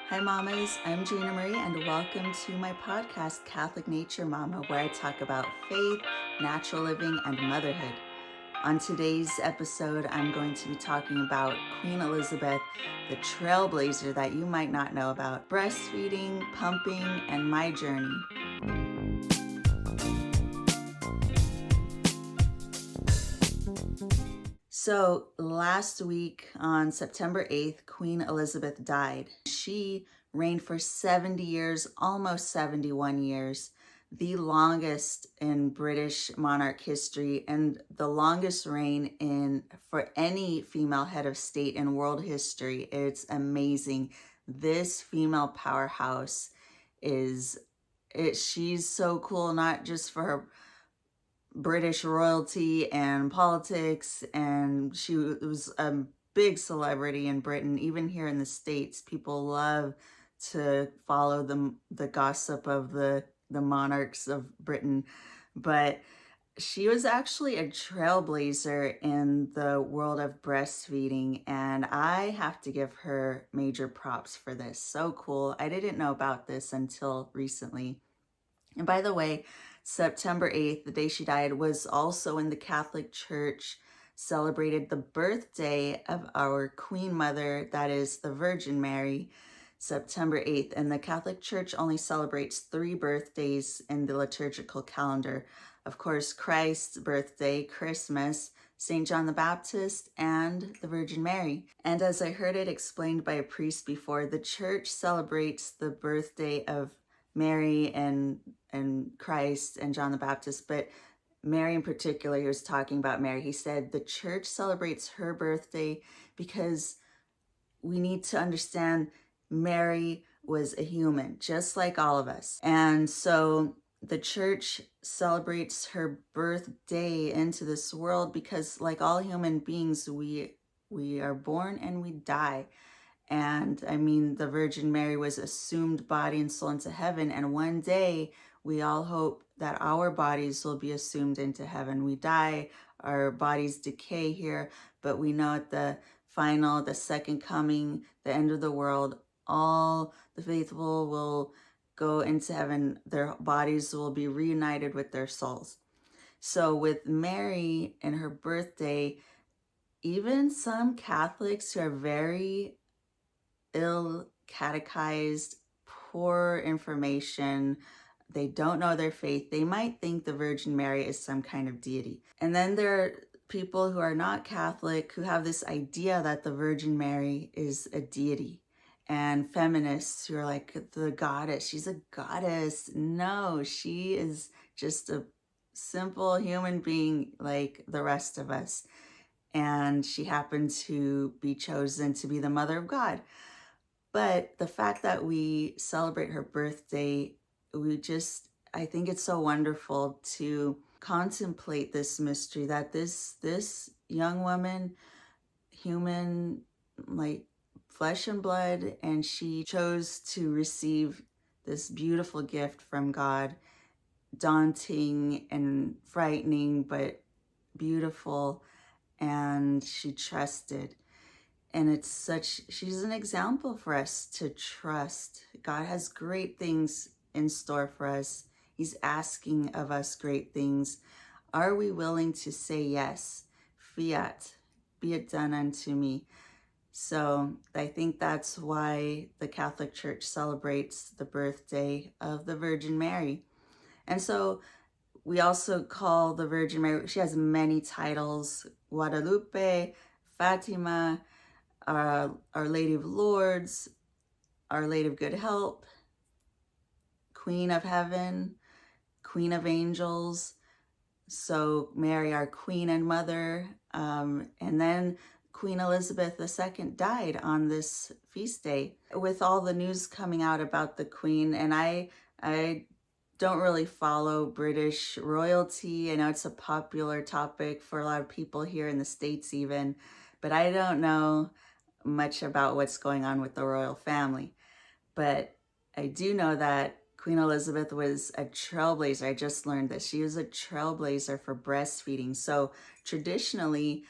Hi, mamas. I'm Gina Marie, and welcome to my podcast, Catholic Nature Mama, where I talk about faith, natural living, and motherhood. On today's episode, I'm going to be talking about Queen Elizabeth, the trailblazer that you might not know about, breastfeeding, pumping, and my journey. So last week on September 8th, Queen Elizabeth died. She reigned for 70 years, almost 71 years, the longest in British monarch history and the longest reign for any female head of state in world history. It's amazing. This female powerhouse she's so cool, not just for her British royalty and politics, and she was a big celebrity in Britain. Even here in the States, people love to follow the gossip of the monarchs of Britain. But she was actually a trailblazer in the world of breastfeeding, and I have to give her major props for this. So cool. I didn't know about this until recently. And by the way, September 8th, the day she died, was also when the Catholic Church celebrated the birthday of our Queen Mother, that is the Virgin Mary, September 8th. And the Catholic Church only celebrates 3 birthdays in the liturgical calendar. Of course, Christ's birthday, Christmas, St. John the Baptist, and the Virgin Mary. And as I heard it explained by a priest before, the Church celebrates the birthday of Mary and Christ and John the Baptist, but Mary in particular, he was talking about Mary. He said the church celebrates her birthday because we need to understand Mary was a human, just like all of us. And so the church celebrates her birthday into this world because, like all human beings, we are born and we die. And I mean, the Virgin Mary was assumed body and soul into heaven. And one day we all hope that our bodies will be assumed into heaven. We die, our bodies decay here, but we know at the second coming, the end of the world, all the faithful will go into heaven. Their bodies will be reunited with their souls. So with Mary and her birthday, even some Catholics who are very ill catechized, poor information, they don't know their faith, they might think the Virgin Mary is some kind of deity. And then there are people who are not Catholic who have this idea that the Virgin Mary is a deity. And feminists who are like, the goddess, she's a goddess. No, she is just a simple human being like the rest of us. And she happened to be chosen to be the mother of God. But the fact that we celebrate her birthday, I think it's so wonderful to contemplate this mystery that this young woman, human, like flesh and blood, and she chose to receive this beautiful gift from God, daunting and frightening, but beautiful, and she trusted. And she's an example for us to trust. God has great things in store for us. He's asking of us great things. Are we willing to say yes? Fiat, be it done unto me. So I think that's why the Catholic Church celebrates the birthday of the Virgin Mary. And so we also call the Virgin Mary, she has many titles: Guadalupe, Fatima, Our Lady of Lourdes, Our Lady of Good Help, Queen of Heaven, Queen of Angels. So Mary, our Queen and Mother. And then Queen Elizabeth II died on this feast day. With all the news coming out about the Queen, and I don't really follow British royalty. I know it's a popular topic for a lot of people here in the States even, but I don't know much about what's going on with the royal family. But I do know that Queen Elizabeth was a trailblazer. I just learned that she was a trailblazer for breastfeeding. So traditionally,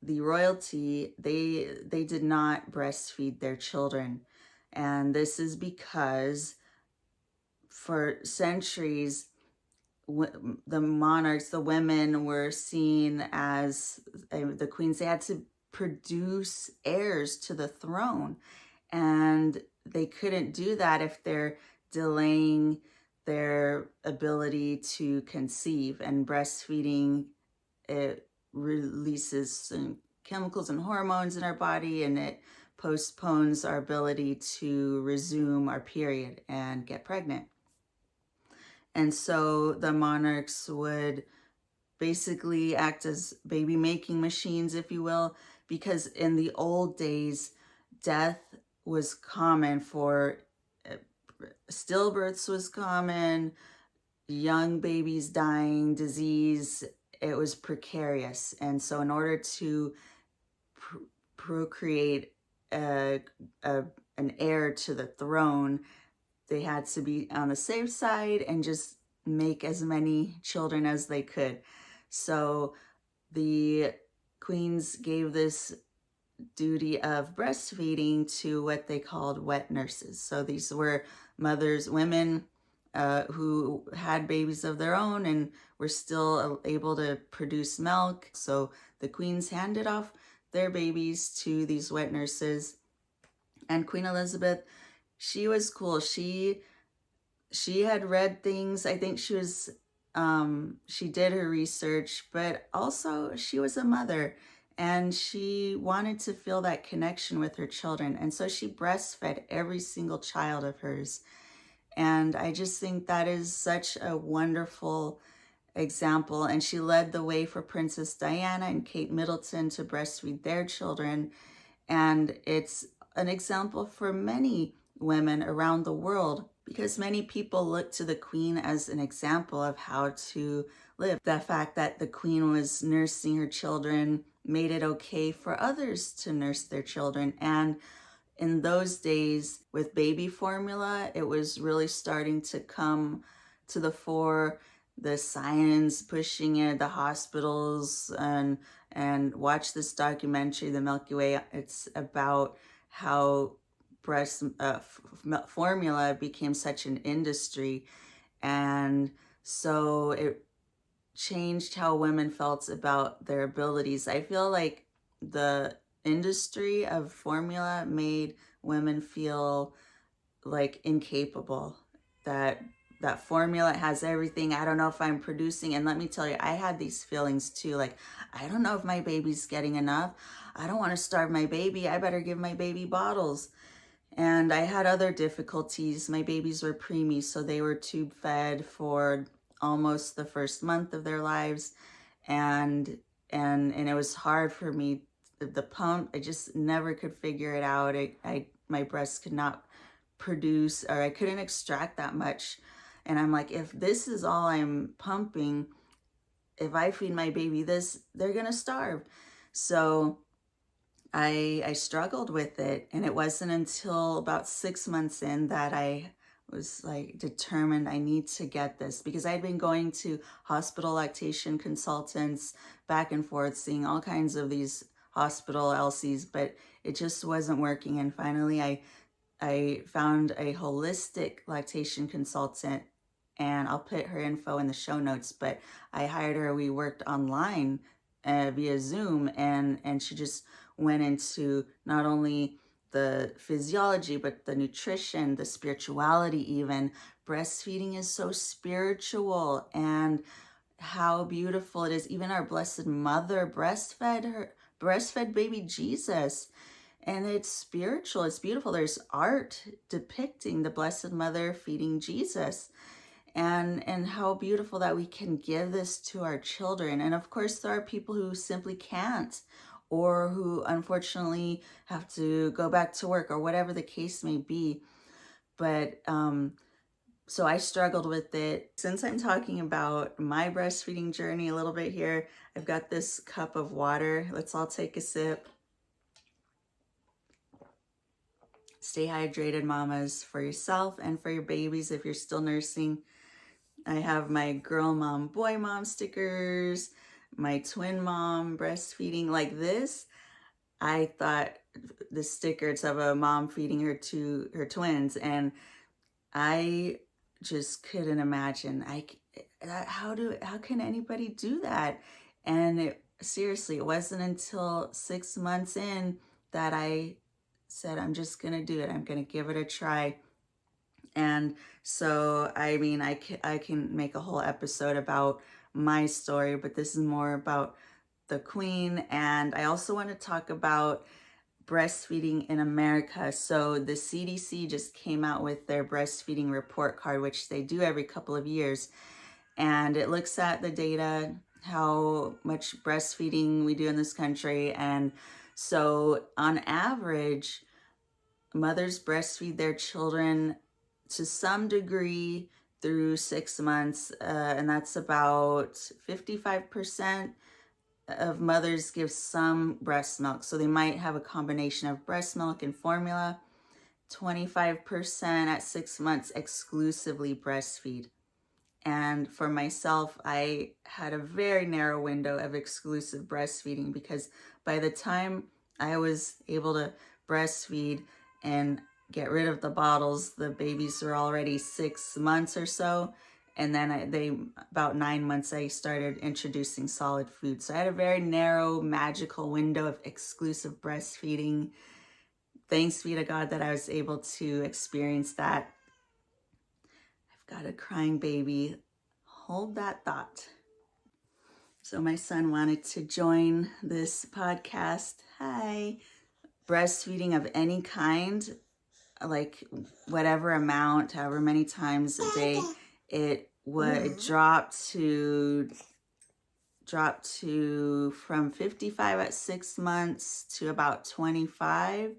the royalty, they did not breastfeed their children. And this is because for centuries, the monarchs, the women were seen as the queens. They had to produce heirs to the throne, and they couldn't do that if they're delaying their ability to conceive. And breastfeeding, it releases some chemicals and hormones in our body, and it postpones our ability to resume our period and get pregnant. And so the monarchs would basically act as baby making machines, if you will, because in the old days, death was common for stillbirths was common, young babies dying, disease, it was precarious. And so in order to procreate a, an heir to the throne, they had to be on the safe side and just make as many children as they could. So the queens gave this duty of breastfeeding to what they called wet nurses. So these were mothers, women who had babies of their own and were still able to produce milk. So the queens handed off their babies to these wet nurses. And Queen Elizabeth, she was cool. She had read things. I think she did her research, but also she was a mother and she wanted to feel that connection with her children. And so she breastfed every single child of hers. And I just think that is such a wonderful example. And she led the way for Princess Diana and Kate Middleton to breastfeed their children. And it's an example for many women around the world, because many people look to the Queen as an example of how to live. The fact that the Queen was nursing her children made it okay for others to nurse their children. And in those days, with baby formula, it was really starting to come to the fore. The science pushing it, the hospitals, and watch this documentary, The Milky Way. It's about how breast formula became such an industry, and so it changed how women felt about their abilities. I feel like the industry of formula made women feel like incapable, that formula has everything. I don't know if I'm producing. And let me tell you, I had these feelings too. Like, I don't know if my baby's getting enough. I don't want to starve my baby. I better give my baby bottles. And I had other difficulties. My babies were preemies, so they were tube fed for almost the first month of their lives. And it was hard for me. The pump, I just never could figure it out. My breast could not produce, or I couldn't extract that much. And I'm like, if this is all I'm pumping, if I feed my baby this, they're gonna starve. So I struggled with it, and it wasn't until about 6 months in that I was like determined I need to get this, because I'd been going to hospital lactation consultants back and forth, seeing all kinds of these hospital LCs, but it just wasn't working. And finally I found a holistic lactation consultant, and I'll put her info in the show notes, but I hired her. We worked online via Zoom, and she just went into not only the physiology, but the nutrition, the spirituality even. Breastfeeding is so spiritual, and how beautiful it is. Even our Blessed Mother breastfed baby Jesus. And it's spiritual, it's beautiful. There's art depicting the Blessed Mother feeding Jesus. And how beautiful that we can give this to our children. And of course, there are people who simply can't, or who unfortunately have to go back to work, or whatever the case may be. But so I struggled with it. Since I'm talking about my breastfeeding journey a little bit here, I've got this cup of water. Let's all take a sip. Stay hydrated, mamas, for yourself and for your babies if you're still nursing. I have my girl mom, boy mom stickers, my twin mom breastfeeding. Like this, I thought the sticker. It's of a mom feeding her twins, and I just couldn't imagine. How can anybody do that? And seriously, it wasn't until 6 months in that I said, I'm just gonna do it. I'm gonna give it a try. And so, I mean, I can make a whole episode about my story, but this is more about the Queen. And I also want to talk about breastfeeding in America. So the CDC just came out with their breastfeeding report card, which they do every couple of years. And it looks at the data, how much breastfeeding we do in this country. And so on average, mothers breastfeed their children to some degree through 6 months, and that's about 55% of mothers give some breast milk. So they might have a combination of breast milk and formula. 25% at 6 months exclusively breastfeed. And for myself, I had a very narrow window of exclusive breastfeeding, because by the time I was able to breastfeed and get rid of the bottles, the babies were already 6 months or so. And then about 9 months, I started introducing solid food. So I had a very narrow, magical window of exclusive breastfeeding. Thanks be to God that I was able to experience that. I've got a crying baby. Hold that thought. So my son wanted to join this podcast. Hi. Breastfeeding of any kind, like whatever amount, however many times a day, it would drop to from 55 at 6 months to about 25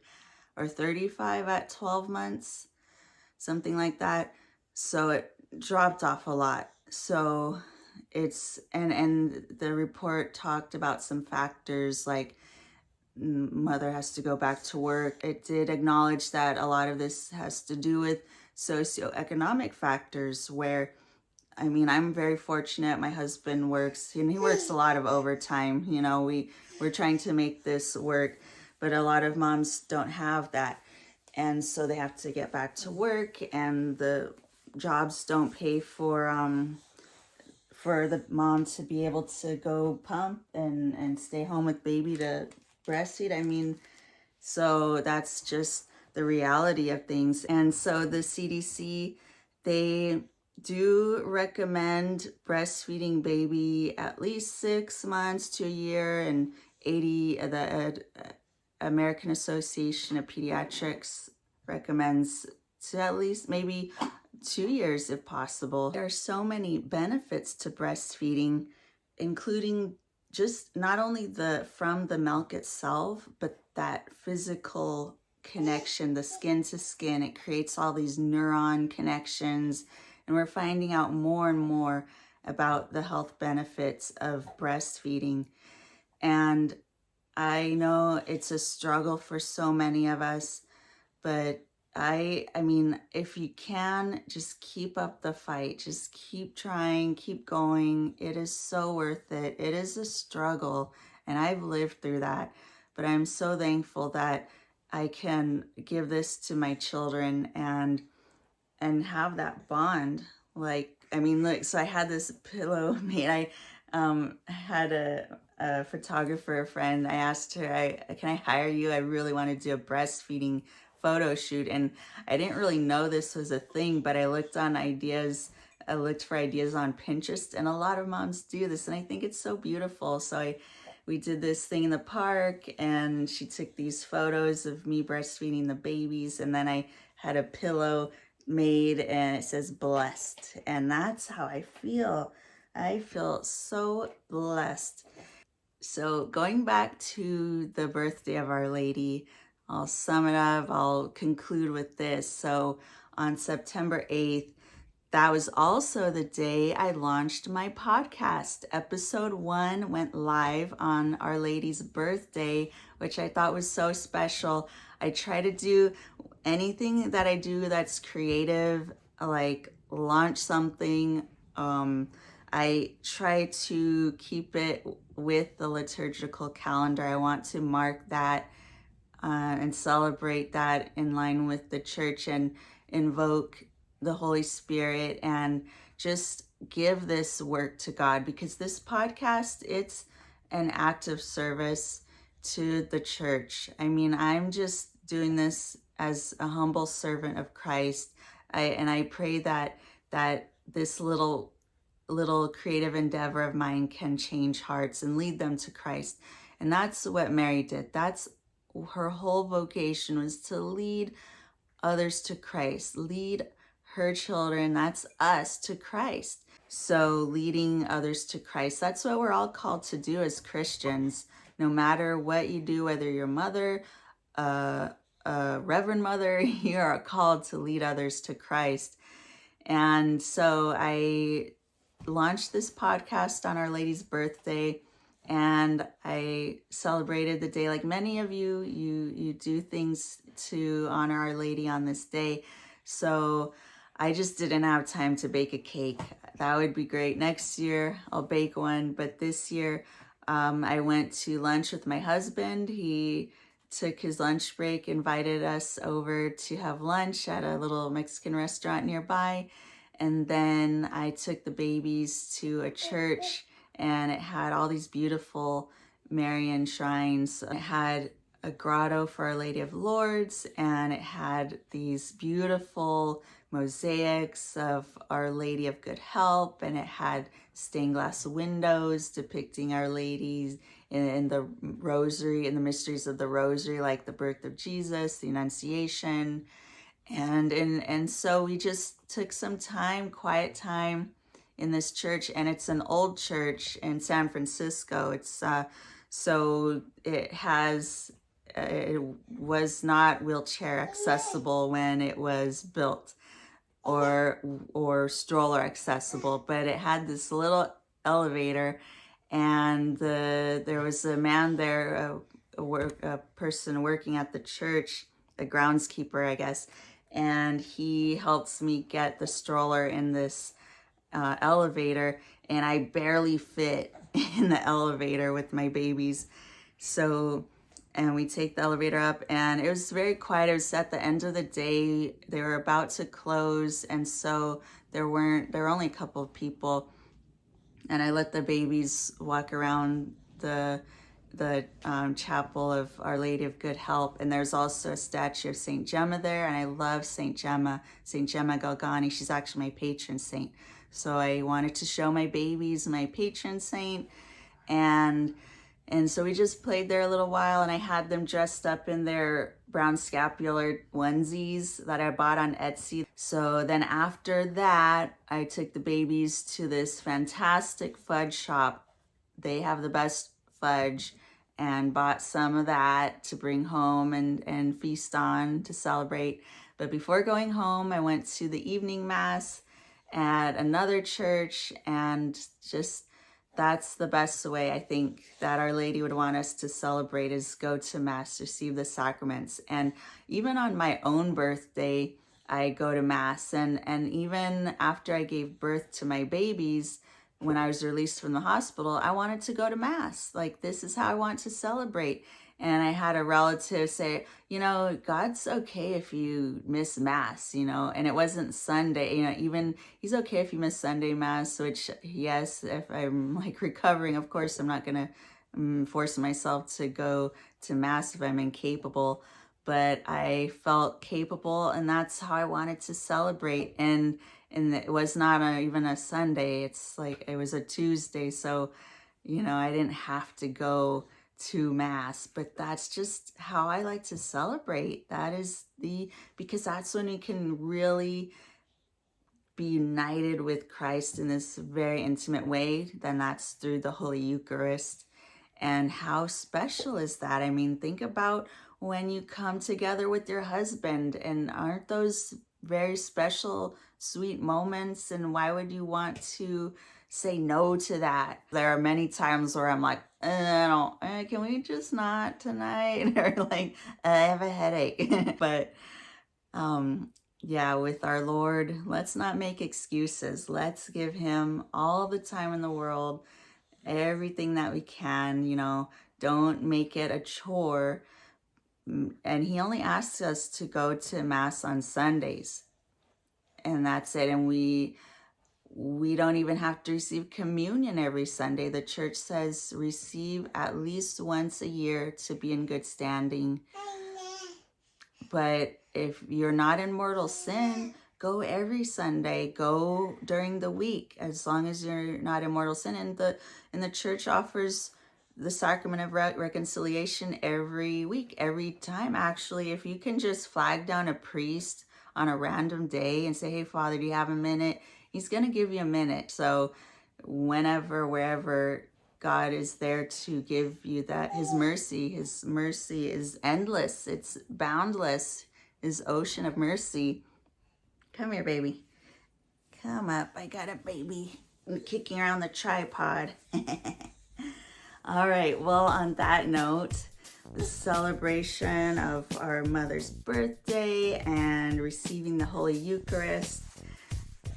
or 35 at 12 months, something like that. So it dropped off a lot. So it's, and the report talked about some factors like mother has to go back to work. It did acknowledge that a lot of this has to do with socioeconomic factors, where, I mean, I'm very fortunate. My husband works, and he works a lot of overtime. You know, we're trying to make this work, but a lot of moms don't have that. And so they have to get back to work, and the jobs don't pay for the mom to be able to go pump and stay home with baby to breastfeed. I mean, so that's just the reality of things. And so the CDC, they do recommend breastfeeding baby at least 6 months to a year, and 80 the American Association of Pediatrics recommends to at least maybe 2 years if possible. There are so many benefits to breastfeeding, including just not only from the milk itself, but that physical connection, the skin to skin. It creates all these neuron connections, and we're finding out more and more about the health benefits of breastfeeding. And I know it's a struggle for so many of us, but I mean, if you can, just keep up the fight. Just keep trying, keep going. It is so worth it. It is a struggle, and I've lived through that. But I'm so thankful that I can give this to my children and have that bond. Like, I mean, look, so I had this pillow made. I had a photographer friend. I asked her, can I hire you? I really want to do a breastfeeding photo shoot. And I didn't really know this was a thing, but I looked for ideas on Pinterest, and a lot of moms do this, and I think it's so beautiful. So we did this thing in the park, and she took these photos of me breastfeeding the babies, and then I had a pillow made and it says blessed, and that's how I feel. I feel so blessed. So going back to the birthday of Our Lady, I'll sum it up. I'll conclude with this. So on September 8th, that was also the day I launched my podcast. Episode 1 went live on Our Lady's birthday, which I thought was so special. I try to do anything that I do that's creative, like launch something. I try to keep it with the liturgical calendar. I want to mark that and celebrate that in line with the church and invoke the Holy Spirit and just give this work to God, because this podcast, it's an act of service to the church. I mean, I'm just doing this as a humble servant of Christ. And I pray that this little creative endeavor of mine can change hearts and lead them to Christ. And that's what Mary did. That's her whole vocation, was to lead others to Christ, lead her children, that's us, to Christ. So leading others to Christ, that's what we're all called to do as Christians. No matter what you do, whether you're a mother, a reverend mother, you are called to lead others to Christ. And so I launched this podcast on Our Lady's birthday, and I celebrated the day like many of you. You do things to honor Our Lady on this day. So I just didn't have time to bake a cake. That would be great. Next year I'll bake one, but this year I went to lunch with my husband. He took his lunch break, invited us over to have lunch at a little Mexican restaurant nearby. And then I took the babies to a church, and it had all these beautiful Marian shrines. It had a grotto for Our Lady of Lourdes, and it had these beautiful mosaics of Our Lady of Good Help, and it had stained glass windows depicting Our Lady in the rosary, in the mysteries of the rosary, like the birth of Jesus, the Annunciation. And so we just took some time, quiet time in this church, and it's an old church in San Francisco. It's so it was not wheelchair accessible when it was built, or stroller accessible, but it had this little elevator, and there was a man there, a person working at the church, a groundskeeper, I guess, and he helps me get the stroller in this elevator, and I barely fit in the elevator with my babies. So, and we take the elevator up, and it was very quiet. It was at the end of the day. They were about to close, and so there were only a couple of people, and I let the babies walk around the chapel of Our Lady of Good Help. And there's also a statue of Saint Gemma there, and I love Saint Gemma Galgani. She's actually my patron saint. So I wanted to show my babies my patron saint, and so we just played there a little while, and I had them dressed up in their brown scapular onesies that I bought on Etsy. So then after that, I took the babies to this fantastic fudge shop. They have the best fudge, and bought some of that to bring home and feast on to celebrate. But before going home, I went to the evening mass at another church, and just that's the best way I think that Our Lady would want us to celebrate, is go to Mass, receive the sacraments. And even on my own birthday, I go to Mass. And even after I gave birth to my babies, when I was released from the hospital, I wanted to go to Mass. Like, this is how I want to celebrate. And I had a relative say, God's okay if you miss Mass, and it wasn't Sunday, even he's okay if you miss Sunday Mass, which, yes, if I'm like recovering, of course, I'm not going to force myself to go to Mass if I'm incapable. But I felt capable, and that's how I wanted to celebrate. And it was not even a Sunday. It's like it was a Tuesday, so I didn't have to go to Mass. But that's just how I like to celebrate. Because that's when you can really be united with Christ in this very intimate way. Then that's through the Holy Eucharist. And how special is that? I mean, think about when you come together with your husband, and aren't those very special, sweet moments? And why would you want to say no to that? There are many times where I'm like, can we just not tonight? Or like, I have a headache. But yeah, with our Lord, let's not make excuses. Let's give him all the time in the world, everything that we can. Don't make it a chore, And he only asks us to go to Mass on Sundays, and that's it. And we don't even have to receive communion every Sunday. The church says receive at least once a year to be in good standing. But if you're not in mortal sin, go every Sunday, go during the week, as long as you're not in mortal sin. And the church offers the sacrament of reconciliation every week, every time. Actually, if you can just flag down a priest on a random day and say, hey, Father, do you have a minute? He's going to give you a minute. So whenever, wherever, God is there to give you that. His mercy is endless. It's boundless. His ocean of mercy. Come here, baby. Come up. I got a baby. I'm kicking around the tripod. All right. Well, on that note, the celebration of our mother's birthday and receiving the Holy Eucharist,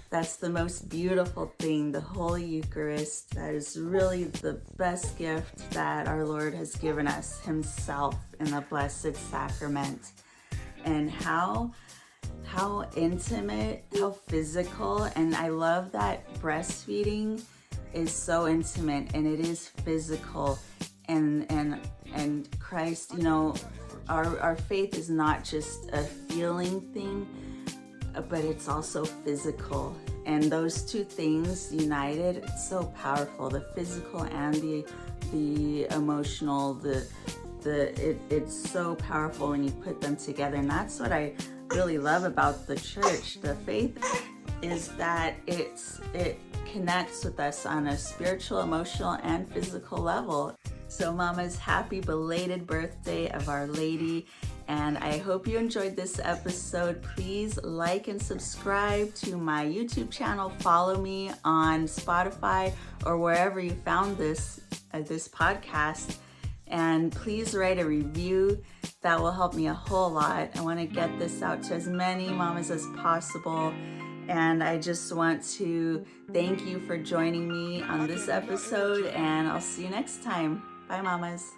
that's the most beautiful thing, the Holy Eucharist. That is really the best gift that our Lord has given us, himself in the Blessed Sacrament. And how intimate, how physical. And I love that breastfeeding is so intimate and it is physical. And Christ, you know, our faith is not just a feeling thing, but it's also physical. And those two things united, it's so powerful. The physical and the emotional, it's so powerful when you put them together. And that's what I really love about the church. The faith is that it connects with us on a spiritual, emotional, and physical level. So mamas, happy belated birthday of Our Lady. And I hope you enjoyed this episode. Please like and subscribe to my YouTube channel. Follow me on Spotify or wherever you found this podcast. And please write a review. That will help me a whole lot. I want to get this out to as many mamas as possible. And I just want to thank you for joining me on this episode. And I'll see you next time. Bye, mamas.